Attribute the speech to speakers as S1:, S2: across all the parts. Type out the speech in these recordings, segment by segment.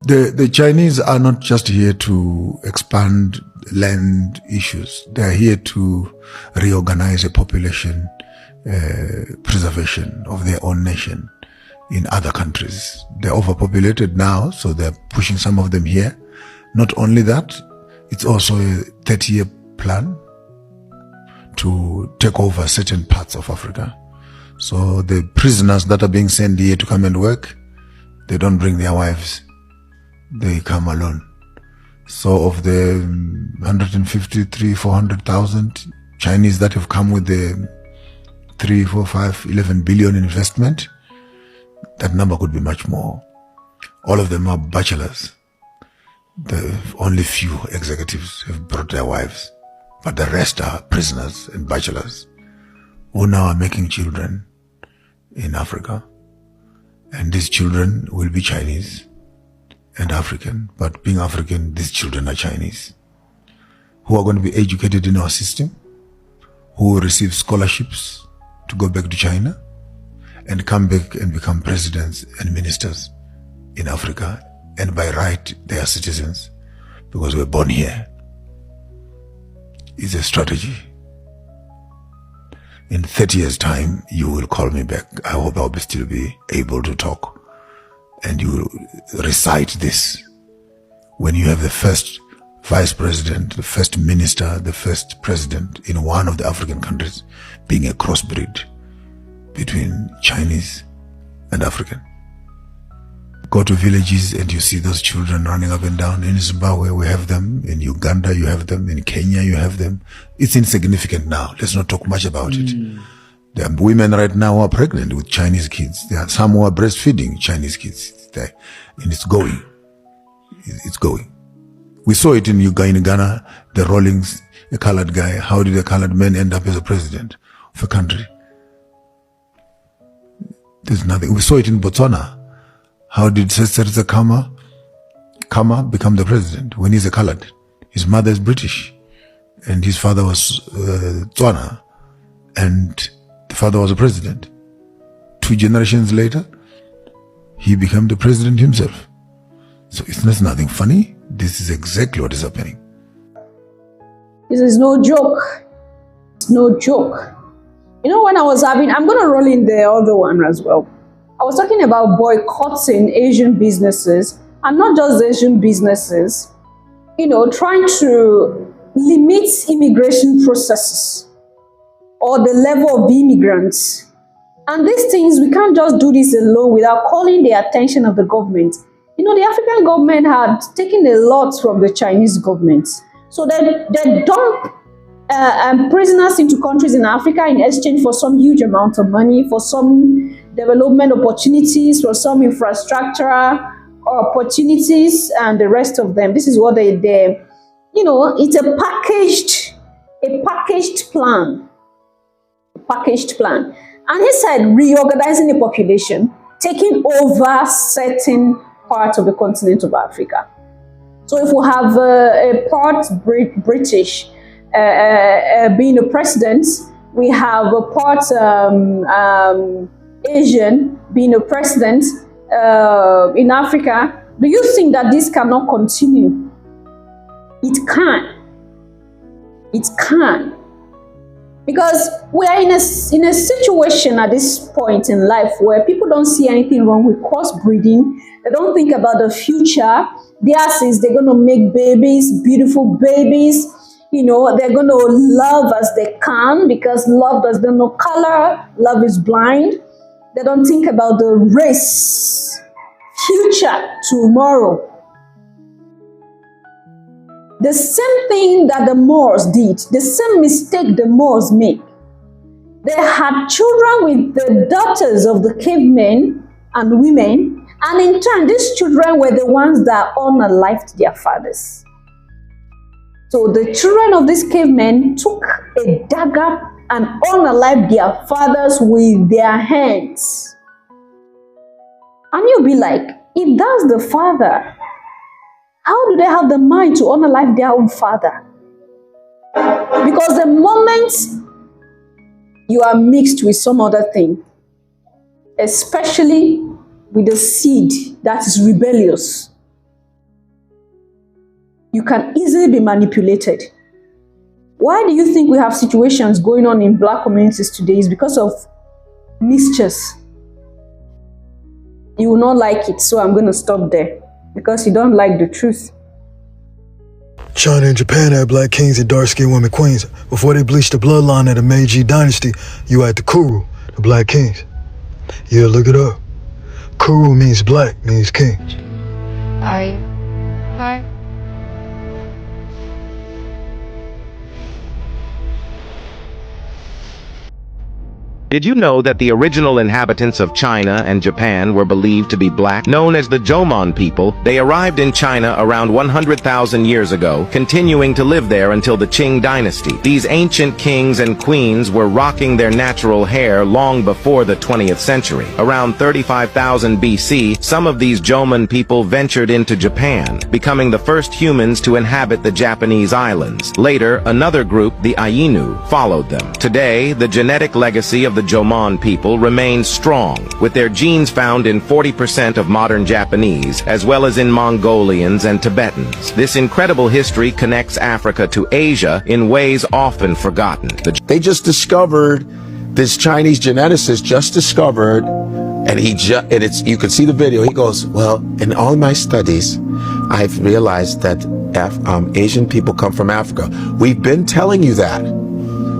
S1: The Chinese are not just here to expand land issues. They are here to reorganize a population preservation of their own nation in other countries. They're overpopulated now, so they're pushing some of them here. Not only that, it's also a 30-year plan to take over certain parts of Africa. So the prisoners that are being sent here to come and work, they don't bring their wives. They come alone. So of the 153, 400,000 Chinese that have come with the 3, 4, 5, 11 billion investment, that number could be much more. All of them are bachelors. Only few executives have brought their wives, but the rest are prisoners and bachelors who now are making children in Africa. And these children will be Chinese and African, but being African, these children are Chinese, who are going to be educated in our system, who will receive scholarships to go back to China and come back and become presidents and ministers in Africa, and by right they are citizens because we're born here. It's a strategy. In 30 years' time, you will call me back. I hope I'll still be able to talk. And you will recite this. When you have the first vice president, the first minister, the first president in one of the African countries being a crossbreed between Chinese and African. Go to villages and you see those children running up and down. In Zimbabwe, we have them. In Uganda, you have them. In Kenya, you have them. It's insignificant now. Let's not talk much about it. There are women right now who are pregnant with Chinese kids. There are some who are breastfeeding Chinese kids. It's there. And it's going. It's going. We saw it in Ghana, the Rawlings, a colored guy. How did a colored man end up as a president of a country? There's nothing. We saw it in Botswana. How did Cesar Kama become the president when he's a colored? His mother is British and his father was Tswana, and the father was a president. 2 generations later, he became the president himself. So it's nothing funny. This is exactly what is happening.
S2: This is no joke. It's no joke. You know, when I was I'm going to roll in the other one as well. I was talking about boycotting Asian businesses, and not just Asian businesses, you know, trying to limit immigration processes or the level of immigrants. And these things, we can't just do this alone without calling the attention of the government. You know, the African government had taken a lot from the Chinese government. So they dump prisoners into countries in Africa in exchange for some huge amount of money, for some development opportunities, for some infrastructure opportunities, and the rest of them. This is what they you know, it's a packaged plan. And he said reorganizing the population, taking over certain parts of the continent of Africa. So if we have a part British being a president, we have a part Asian being a president in Africa. Do you think that this cannot continue? It can. It can. Because we are in a situation at this point in life where people don't see anything wrong with crossbreeding. They don't think about the future. Theirs is they're going to make babies, beautiful babies. You know, they're going to love as they can because love does not know color. Love is blind. They don't think about the race, future, tomorrow. The same thing that the Moors did, the same mistake the Moors made. They had children with the daughters of the cavemen and women, and in turn, these children were the ones that unalived their fathers. So the children of these cavemen took a dagger and unalived their fathers with their hands. And you'll be like, if that's the father, how do they have the mind to unalive their own father? Because the moment you are mixed with some other thing, especially with the seed that is rebellious, you can easily be manipulated. Why do you think we have situations going on in black communities today? Is because of mischiefs. You will not like it, so I'm going to stop there because you don't like the truth.
S3: China and Japan had black kings and dark-skinned women queens. Before they bleached the bloodline of the Meiji dynasty, you had the Kuru, the black kings. Yeah, look it up. Kuru means black, means king.
S4: Hi.
S5: Did you know that the original inhabitants of China and Japan were believed to be black? Known as the Jomon people, they arrived in China around 100,000 years ago, continuing to live there until the Qing dynasty. These ancient kings and queens were rocking their natural hair long before the 20th century. Around 35,000 BC, some of these Jomon people ventured into Japan, becoming the first humans to inhabit the Japanese islands. Later, another group, the Ainu, followed them. Today, the genetic legacy of the Jomon people remains strong, with their genes found in 40% of modern Japanese, as well as in Mongolians and Tibetans. This incredible history connects Africa to Asia in ways often forgotten.
S6: They just discovered, this Chinese geneticist just discovered, and you can see the video. He goes, well, in all my studies, I've realized that Asian people come from Africa. We've been telling you that.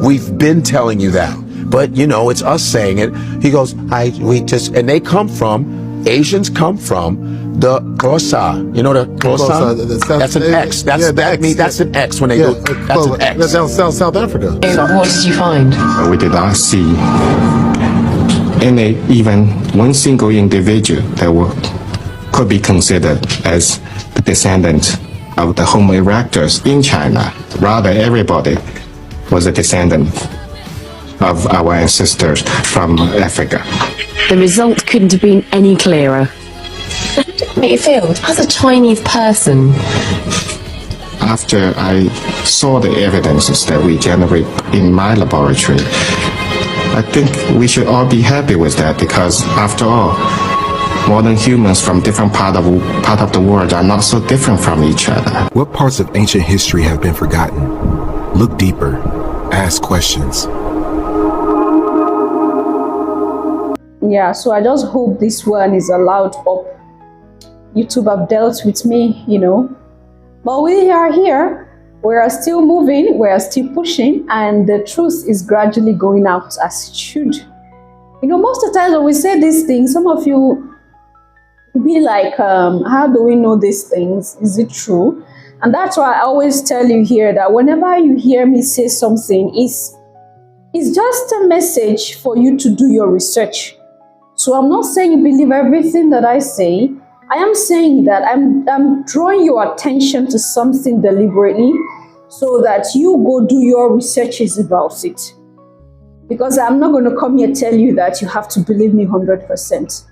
S6: We've been telling you that. But, you know, it's us saying it. He goes, and they come from, Asians come from the Xhosa. You know the Xhosa? That's an X. That's an X when they go, that's an X.
S7: That's South Africa.
S4: What did you find?
S8: We did not see even one single individual that could be considered as the descendant of the Homo erectus in China. Rather, everybody was a descendant of our ancestors from Africa.
S4: The result couldn't have been any clearer. How did it make you feel as a Chinese person?
S8: After I saw the evidences that we generate in my laboratory, I think we should all be happy with that, because after all, modern humans from different part of the world are not so different from each other.
S7: What parts of ancient history have been forgotten? Look deeper. Ask questions.
S2: Yeah, so I just hope this one is allowed up. YouTube have dealt with me, you know. But we are here. We are still moving. We are still pushing. And the truth is gradually going out as it should. You know, most of the times when we say these things, some of you will be like, how do we know these things? Is it true? And that's why I always tell you here that whenever you hear me say something, it's just a message for you to do your research. So I'm not saying you believe everything that I say. I am saying that I'm drawing your attention to something deliberately so that you go do your researches about it. Because I'm not going to come here and tell you that you have to believe me 100%.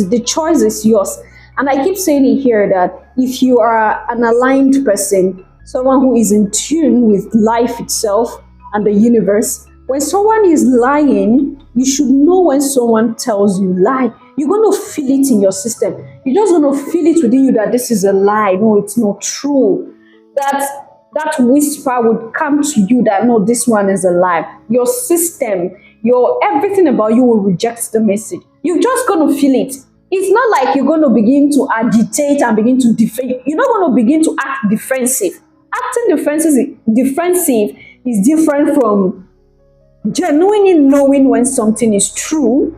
S2: The choice is yours. And I keep saying it here that if you are an aligned person, someone who is in tune with life itself and the universe, when someone is lying, you should know when someone tells you lie. You're going to feel it in your system. You're just going to feel it within you that this is a lie. No, it's not true. That whisper would come to you that no, this one is a lie. Your system, everything about you will reject the message. You're just going to feel it. It's not like you're going to begin to agitate and begin to defend. You're not going to begin to act defensive. Acting defensive is different from genuinely knowing when something is true,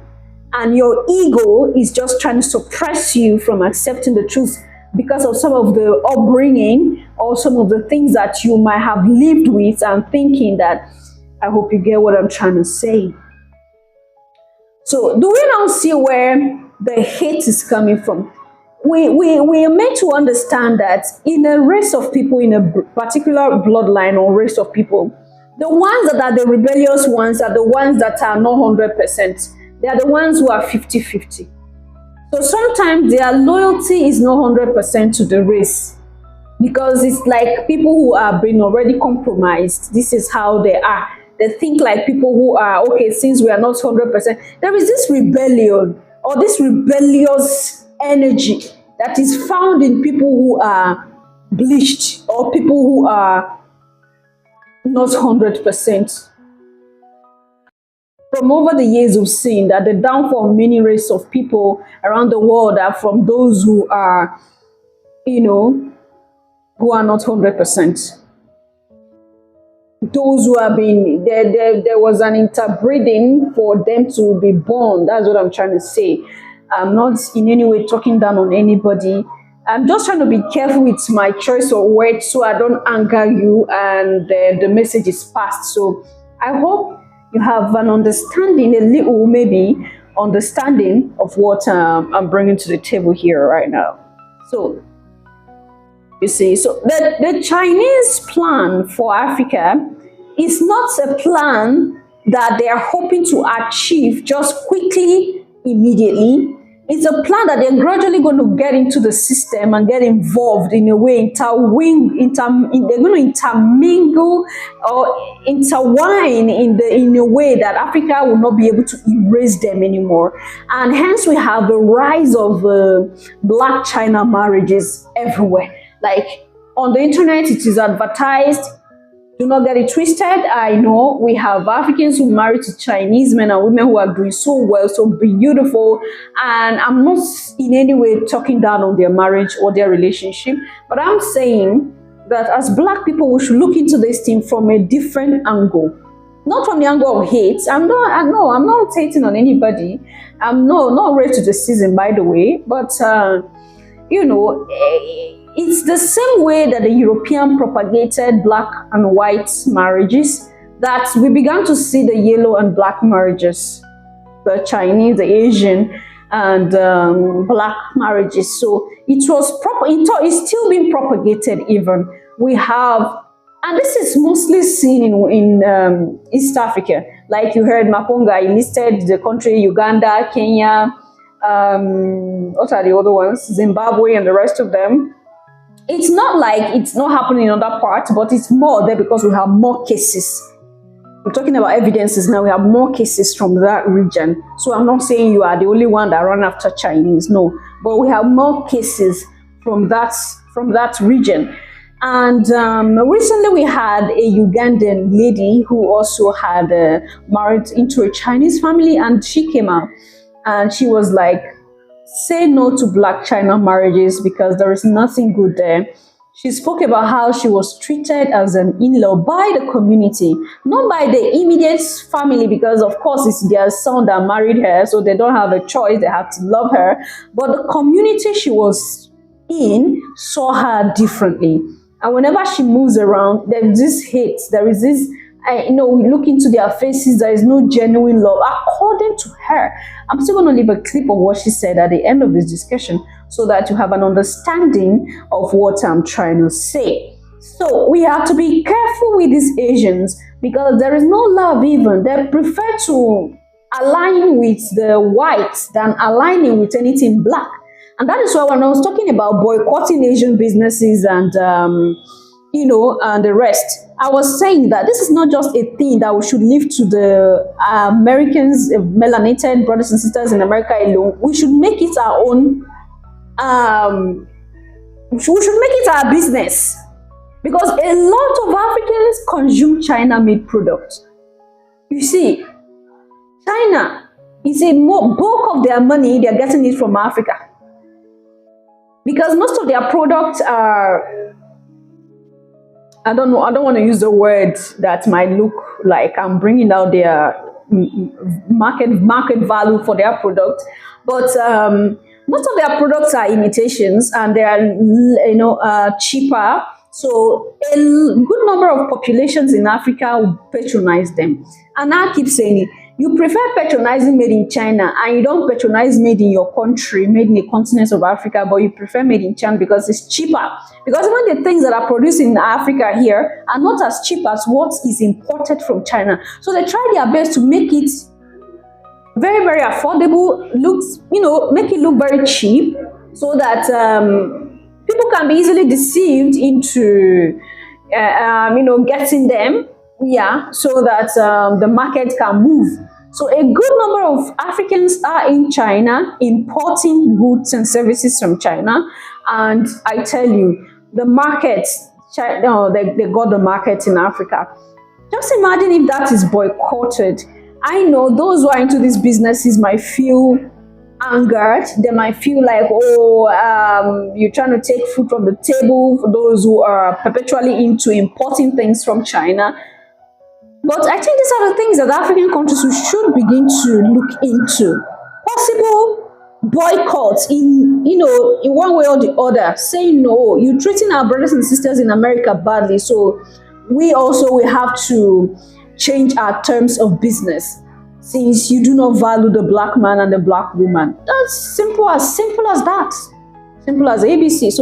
S2: and your ego is just trying to suppress you from accepting the truth because of some of the upbringing or some of the things that you might have lived with and thinking that, I hope you get what I'm trying to say. So do we now see where the hate is coming from? We are meant to understand that in a race of people, in a particular bloodline or race of people, the ones that are the rebellious ones are the ones that are not 100%. They are the ones who are 50-50. So sometimes their loyalty is not 100% to the race, because it's like people who have been already compromised. This is how they are. They think like people who are, okay, since we are not 100%, there is this rebellion or this rebellious energy that is found in people who are bleached, or people who are not 100%. From over the years, we've seen that the downfall of many races of people around the world are from those who are, who are not 100%. Those who have been, there was an interbreeding for them to be born. That's what I'm trying to say. I'm not in any way talking down on anybody. I'm just trying to be careful with my choice of words so I don't anger you and the message is passed. So I hope you have an understanding, a little maybe understanding of what I'm bringing to the table here right now. So you see, so the Chinese plan for Africa is not a plan that they are hoping to achieve just quickly, immediately. It's a plan that they're gradually going to get into the system and get involved in a way, they're going to intermingle or intertwine in a way that Africa will not be able to erase them anymore. And hence we have the rise of Black China marriages everywhere. Like on the internet, it is advertised. Do not get it twisted. I know we have Africans who marry to Chinese men and women who are doing so well, so beautiful. And I'm not in any way talking down on their marriage or their relationship, but I'm saying that as Black people, we should look into this thing from a different angle. Not from the angle of hate. I'm not hating on anybody. I'm not ready to the season, by the way. But it's the same way that the European propagated black and white marriages that we began to see the yellow and black marriages, the Chinese, the Asian, and black marriages. So it was it's still being propagated even. We have, and this is mostly seen in East Africa. Like you heard Maponga, he listed the country Uganda, Kenya, what are the other ones? Zimbabwe and the rest of them. It's not like it's not happening in other parts, but it's more there because we have more cases. We're talking about evidences now. We have more cases from that region. So I'm not saying you are the only one that run after Chinese, no. But we have more cases from that region. And recently we had a Ugandan lady who also had married into a Chinese family, and she came out and she was like, say no to Black China marriages because there is nothing good there. She spoke about how she was treated as an in-law by the community, not by the immediate family, because of course it's their son that married her, so they don't have a choice, they have to love her. But the community she was in saw her differently. And whenever she moves around, there is this hate, there is this, we look into their faces, there is no genuine love, according to her. I'm still going to leave a clip of what she said at the end of this discussion so that you have an understanding of what I'm trying to say. So we have to be careful with these Asians because there is no love even. They prefer to align with the whites than aligning with anything black. And that is why when I was talking about boycotting Asian businesses and and the rest, I was saying that this is not just a thing that we should leave to the Americans, melanated brothers and sisters in America alone. We should make it our own. We should make it our business, because a lot of Africans consume China-made products. You see, China is a bulk of their money. They are getting it from Africa because most of their products are. I don't know. I don't want to use the word that might look like I'm bringing out their market value for their product, but most of their products are imitations and they are cheaper. So a good number of populations in Africa will patronize them. And I keep saying it. You prefer patronizing made in China and you don't patronize made in your country, made in the continent of Africa, but you prefer made in China because it's cheaper. Because even the things that are produced in Africa here are not as cheap as what is imported from China. So they try their best to make it very, very affordable, make it look very cheap so that people can be easily deceived into, getting them. Yeah, so that the market can move. So a good number of Africans are in China importing goods and services from China. And I tell you, the market, they got the market in Africa. Just imagine if that is boycotted. I know those who are into these businesses might feel angered. They might feel like, you're trying to take food from the table for those who are perpetually into importing things from China. But I think these are the things that African countries should begin to look into. Possible boycotts in one way or the other, saying no, you're treating our brothers and sisters in America badly, so we also will have to change our terms of business since you do not value the black man and the black woman. That's simple as that. Simple as ABC. So